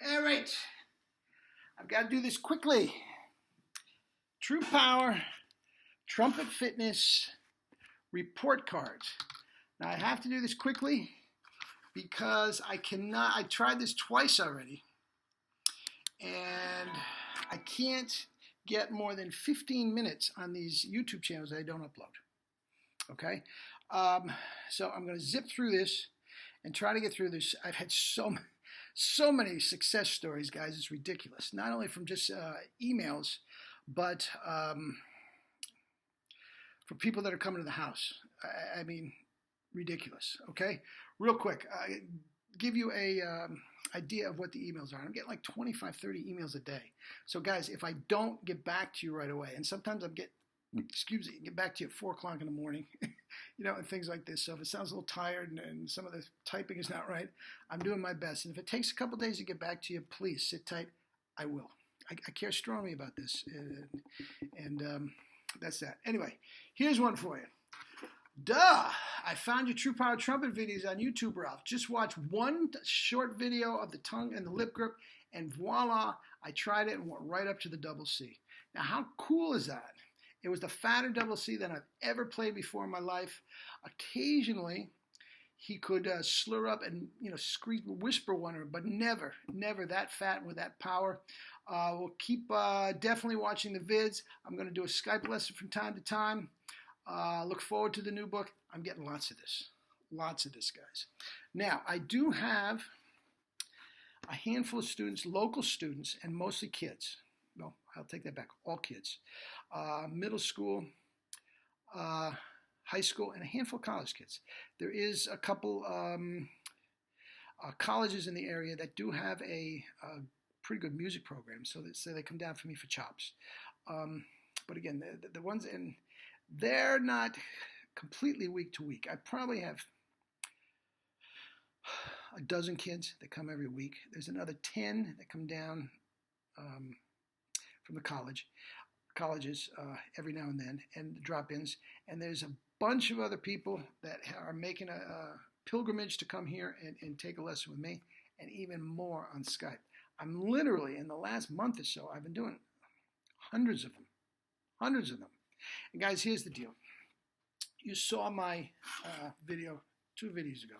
All right, I've got to do this quickly. True Power, Trumpet Fitness, report cards. Now I have to do this quickly because I tried this twice already, and I can't get more than 15 minutes on these YouTube channels that I don't upload. Okay, so I'm going to zip through this and try to get through this. I've had so many success stories, guys. It's ridiculous. Not only from just emails, but for people that are coming to the house. I mean, ridiculous. Okay, real quick, give you a idea of what the emails are. I'm getting like 25, 30 emails a day. So, guys, if I don't get back to you right away, and sometimes get back to you at 4 o'clock in the morning, and things like this. So if it sounds a little tired and some of the typing is not right, I'm doing my best. And if it takes a couple days to get back to you, please sit tight. I will. I care strongly about this. And that's that. Anyway, here's one for you. Duh! I found your True Power Trumpet videos on YouTube, Ralph. Just watch one short video of the tongue and the lip grip, and voila, I tried it and went right up to the double C. Now, how cool is that? It was the fatter double C than I've ever played before in my life. Occasionally, he could slur up and whisper one, but never that fat with that power. We'll keep definitely watching the vids. I'm going to do a Skype lesson from time to time. Look forward to the new book. I'm getting lots of this, guys. Now, I do have a handful of students, local students, and mostly kids. No, I'll take that back. All kids. Middle school, high school, and a handful of college kids. There is a couple colleges in the area that do have a pretty good music program, so they come down for me for chops. But again, the ones in, they're not completely week to week. I probably have a dozen kids that come every week. There's another 10 that come down from the colleges every now and then, and drop-ins. And there's a bunch of other people that are making a pilgrimage to come here and take a lesson with me, and even more on Skype. I'm literally, in the last month or so, I've been doing hundreds of them. And guys, here's the deal. You saw my video 2 videos ago.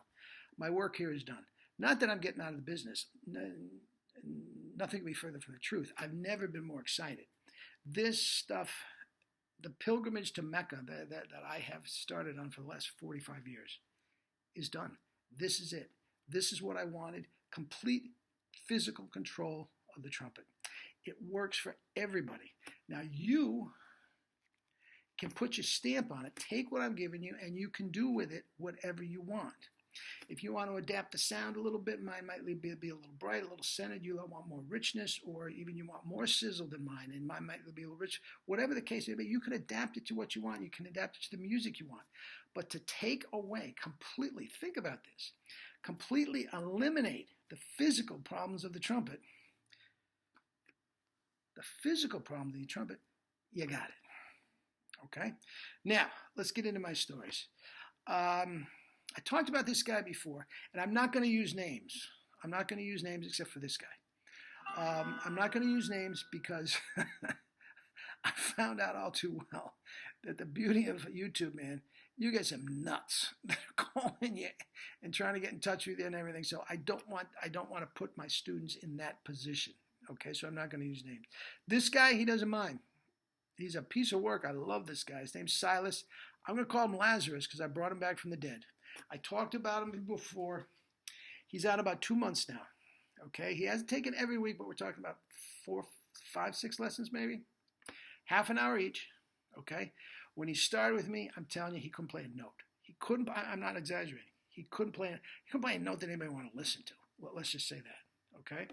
My work here is done. Not that I'm getting out of the business. Nothing could be further from the truth. I've never been more excited. This stuff, the pilgrimage to Mecca that I have started on for the last 45 years, is done. This is it. This is what I wanted. Complete physical control of the trumpet. It works for everybody. Now you can put your stamp on it, take what I'm giving you, and you can do with it whatever you want. If you want to adapt the sound a little bit, mine might be a little bright, a little centered. You want more richness, or even you want more sizzle than mine, and mine might be a little rich. Whatever the case may be, you can adapt it to what you want. You can adapt it to the music you want. But to take away completely, think about this, completely eliminate the physical problems of the trumpet, you got it. Okay? Now, let's get into my stories. I talked about this guy before, and I'm not going to use names. I'm not going to use names except for this guy. I'm not going to use names because I found out all too well that the beauty of YouTube, man, you get some nuts that are calling you and trying to get in touch with you and everything. So I don't want to put my students in that position. Okay, so I'm not going to use names. This guy, he doesn't mind. He's a piece of work. I love this guy. His name's Silas. I'm going to call him Lazarus because I brought him back from the dead. I talked about him before. He's out about 2 months now. Okay, he hasn't taken every week, but we're talking about 4, 5, 6 lessons maybe. Half an hour each. Okay, when he started with me, I'm telling you, he couldn't play a note. He couldn't. I'm not exaggerating. He couldn't play a note that anybody wanted to listen to. Well, let's just say that. Okay.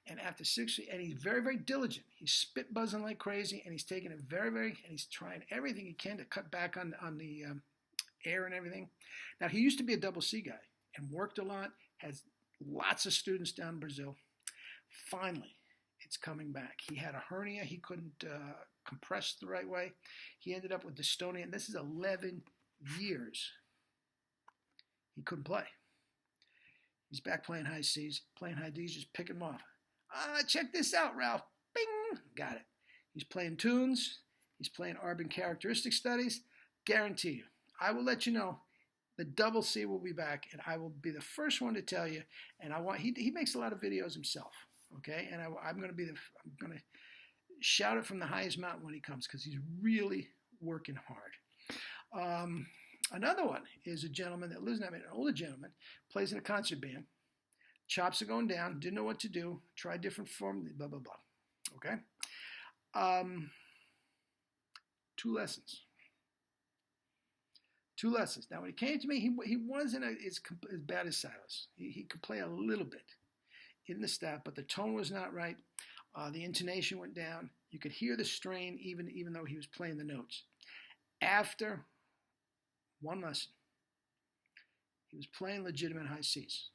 And after 6 weeks, and he's very, very diligent. He's spit buzzing like crazy, and he's taking it and he's trying everything he can to cut back on the air and everything. Now, he used to be a double C guy and worked a lot, has lots of students down in Brazil. Finally, it's coming back. He had a hernia. He couldn't compress the right way. He ended up with dystonia, and this is 11 years. He couldn't play. He's back playing high Cs, playing high Ds, just picking them off. Check this out, Ralph. Bing! Got it. He's playing tunes. He's playing urban characteristic studies. Guarantee you. I will let you know. The double C will be back, and I will be the first one to tell you. And he makes a lot of videos himself, okay? And I'm going to shout it from the highest mountain when he comes because he's really working hard. Another one is a gentleman that lives in an older gentleman, plays in a concert band. Chops are going down, didn't know what to do, tried different form, blah, blah, blah. Okay? 2 lessons. 2 lessons. Now, when he came to me, he wasn't as bad as Silas. He could play a little bit in the staff, but the tone was not right. The intonation went down. You could hear the strain even though he was playing the notes. After 1 lesson, he was playing legitimate high Cs.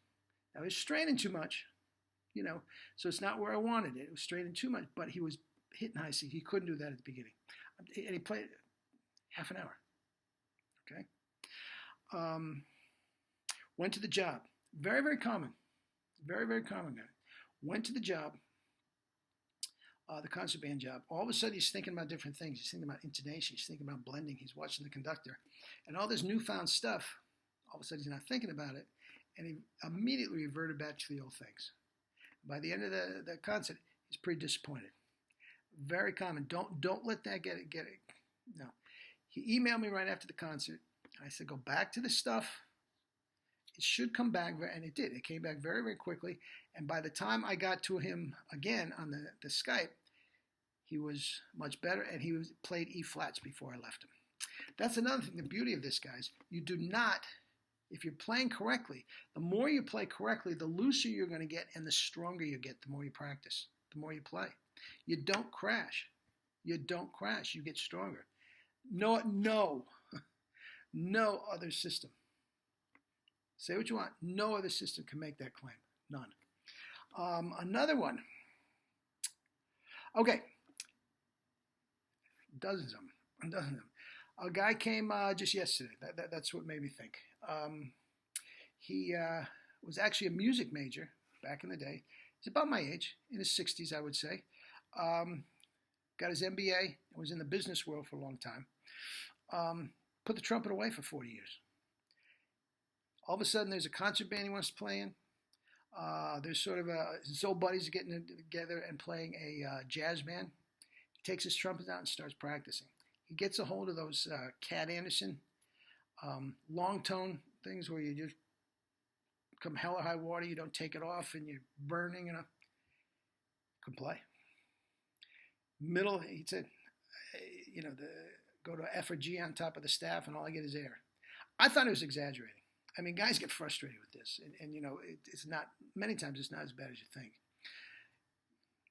Now, he was straining too much, so it's not where I wanted it. It was straining too much, but he was hitting high Cs. He couldn't do that at the beginning. And he played half an hour. Okay? Went to the job. Very, very common. Very, very common guy. Went to the job, the concert band job. All of a sudden, he's thinking about different things. He's thinking about intonation. He's thinking about blending. He's watching the conductor. And all this newfound stuff, all of a sudden, he's not thinking about it. And he immediately reverted back to the old things. By the end of the concert, he's pretty disappointed. Very common. Don't let that get it. No. He emailed me right after the concert. I said, go back to the stuff. It should come back, and it did. It came back very, very quickly. And by the time I got to him again on the Skype, he was much better, and he played E flats before I left him. That's another thing. The beauty of this, guys, you do not, if you're playing correctly, the more you play correctly, the looser you're going to get, and the stronger you get the more you practice, the more you play. You don't crash. You don't crash. You get stronger. No other system. Say what you want. No other system can make that claim. None. Another one. Okay. Dozens of them. A guy came just yesterday. That's what made me think. He was actually a music major back in the day. He's about my age, in his 60s, I would say. Got his MBA, was in the business world for a long time. Put the trumpet away for 40 years. All of a sudden, there's a concert band he wants to play in. There's sort of his old buddies getting together and playing a jazz band. He takes his trumpet out and starts practicing. He gets a hold of those Cat Anderson long tone things where you just come hell or high water, you don't take it off, and you're burning, can play. Middle, he said, go to F or G on top of the staff, and all I get is air. I thought it was exaggerating. I mean, guys get frustrated with this, and it's not, many times it's not as bad as you think.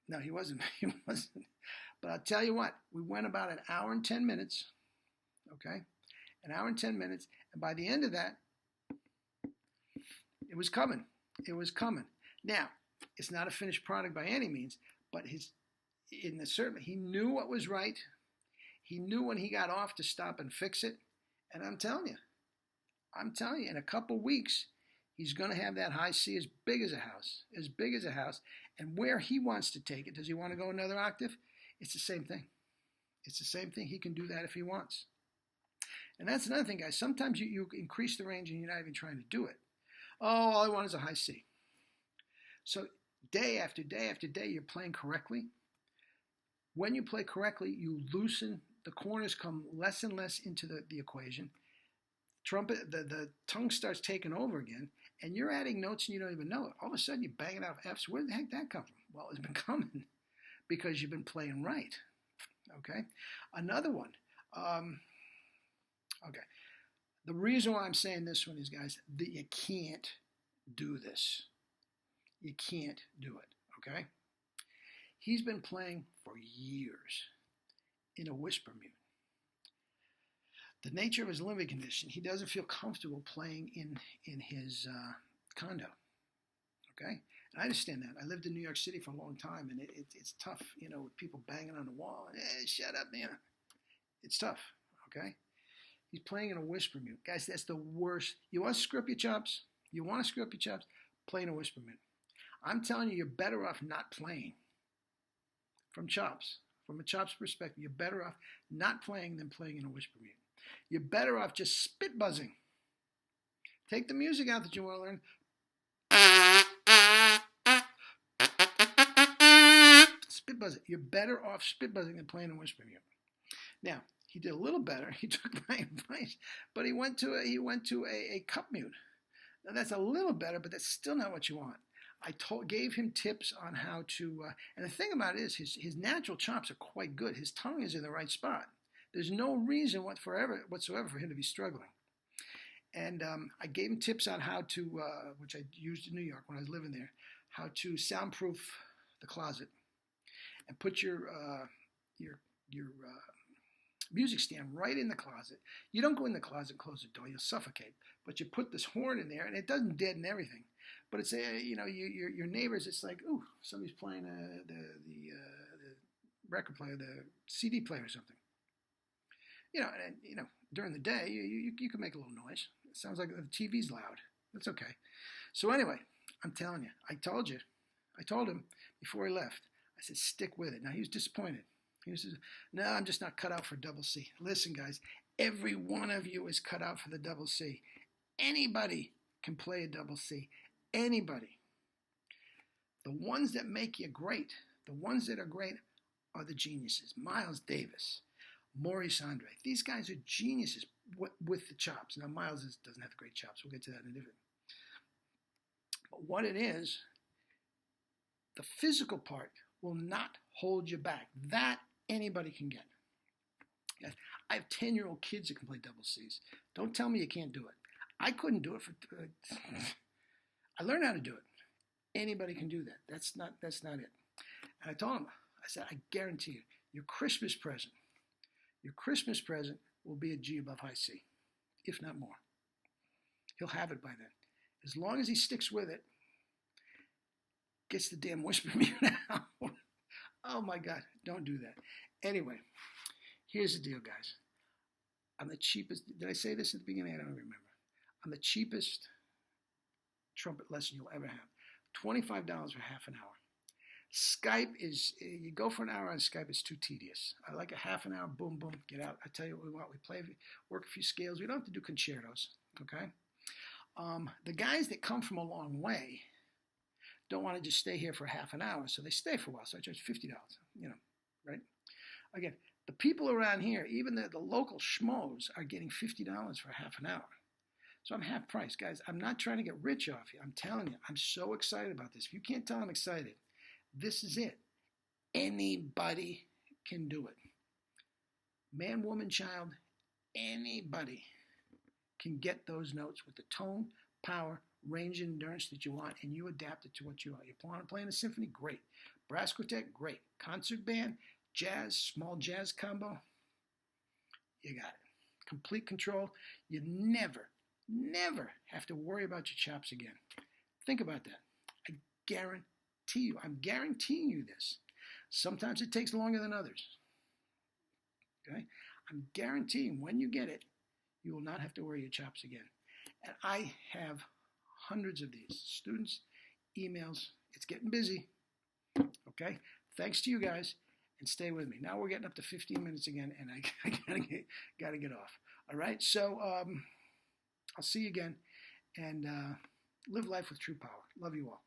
No, he wasn't. But I'll tell you what, we went about an hour and 10 minutes, okay? An hour and 10 minutes, and by the end of that, it was coming. It was coming. Now, it's not a finished product by any means, but he knew what was right. He knew when he got off to stop and fix it, and I'm telling you, in a couple weeks, he's going to have that high C as big as a house, and where he wants to take it, does he want to go another octave? It's the same thing. It's the same thing. He can do that if he wants. And that's another thing, guys. Sometimes you increase the range and you're not even trying to do it. Oh, all I want is a high C. So day after day after day, you're playing correctly. When you play correctly, you loosen, the corners come less and less into the equation. Trumpet, the tongue starts taking over again, and you're adding notes and you don't even know it. All of a sudden, you're banging out Fs. Where the heck did that come from? Well, it's been coming because you've been playing right. Okay? Another one. Okay. The reason why I'm saying this one is, guys, that you can't do this. You can't do it. Okay? He's been playing for years in a whisper mute. The nature of his living condition, he doesn't feel comfortable playing in his condo. Okay? And I understand that. I lived in New York City for a long time, and it's tough, with people banging on the wall. Hey, shut up, man. It's tough, okay? He's playing in a whisper mute. Guys, that's the worst. You want to screw up your chops? playing a whisper mute. I'm telling you, you're better off not playing from chops. From a chops perspective, you're better off not playing than playing in a whisper mute. You're better off just spit buzzing. Take the music out that you want to learn. Spit buzzing. You're better off spit buzzing than playing a whisper mute. Now, he did a little better. He took my advice, but he went to a cup mute. Now that's a little better, but that's still not what you want. I gave him tips on how to, and the thing about it is his natural chops are quite good. His tongue is in the right spot. There's no reason whatsoever for him to be struggling. And I gave him tips on how to, which I used in New York when I was living there, how to soundproof the closet and put your music stand right in the closet. You don't go in the closet and close the door; you'll suffocate. But you put this horn in there, and it doesn't deaden everything. But it's your neighbors. It's like, ooh, somebody's playing the record player, the CD player, or something. And during the day, you can make a little noise. It sounds like the TV's loud. That's okay. So anyway, I'm telling you, I told him before he left. I said, stick with it. Now he was disappointed. He says, no, I'm just not cut out for double C. Listen, guys, every one of you is cut out for the double C. Anybody can play a double C. Anybody. The ones that make you great, the ones that are great are the geniuses. Miles Davis, Maurice Andre. These guys are geniuses with the chops. Now, Miles doesn't have the great chops. We'll get to that in a different. But what it is, the physical part will not hold you back. That anybody can get. Yes, I have 10-year-old kids that can play double C's. Don't tell me you can't do it. I couldn't do it I learned how to do it. Anybody can do that. That's not it. And I told him, I said, I guarantee you, your Christmas present will be a G above high C, if not more. He'll have it by then. As long as he sticks with it, gets the damn whisper mute out. Oh my God, don't do that. Anyway, here's the deal, guys. I'm the cheapest. Did I say this at the beginning? I don't remember. I'm the cheapest trumpet lesson you'll ever have. $25 for half an hour. Skype is, you go for an hour on Skype, it's too tedious. I like a half an hour, boom, boom, get out. I tell you what we want. We play, work a few scales. We don't have to do concertos, okay? The guys that come from a long way don't want to just stay here for half an hour, so they stay for a while. So I charge $50, right? Again, the people around here, even the local schmoes, are getting $50 for half an hour. So I'm half price. Guys, I'm not trying to get rich off you. I'm telling you, I'm so excited about this. If you can't tell I'm excited, this is it. Anybody can do it. Man, woman, child, anybody can get those notes with the tone, power, range, and endurance that you want, and you adapt it to what you want. You want to play in a symphony? Great. Brass quartet? Great. Concert band? Jazz? Small jazz combo? You got it. Complete control. You never have to worry about your chops again. Think about that. I guarantee you. I'm guaranteeing you this. Sometimes it takes longer than others. Okay? I'm guaranteeing when you get it, you will not have to worry your chops again. And I have hundreds of these. Students, emails. It's getting busy. Okay? Thanks to you guys. And stay with me. Now we're getting up to 15 minutes again, and I gotta get off. All right? So I'll see you again. And live life with true power. Love you all.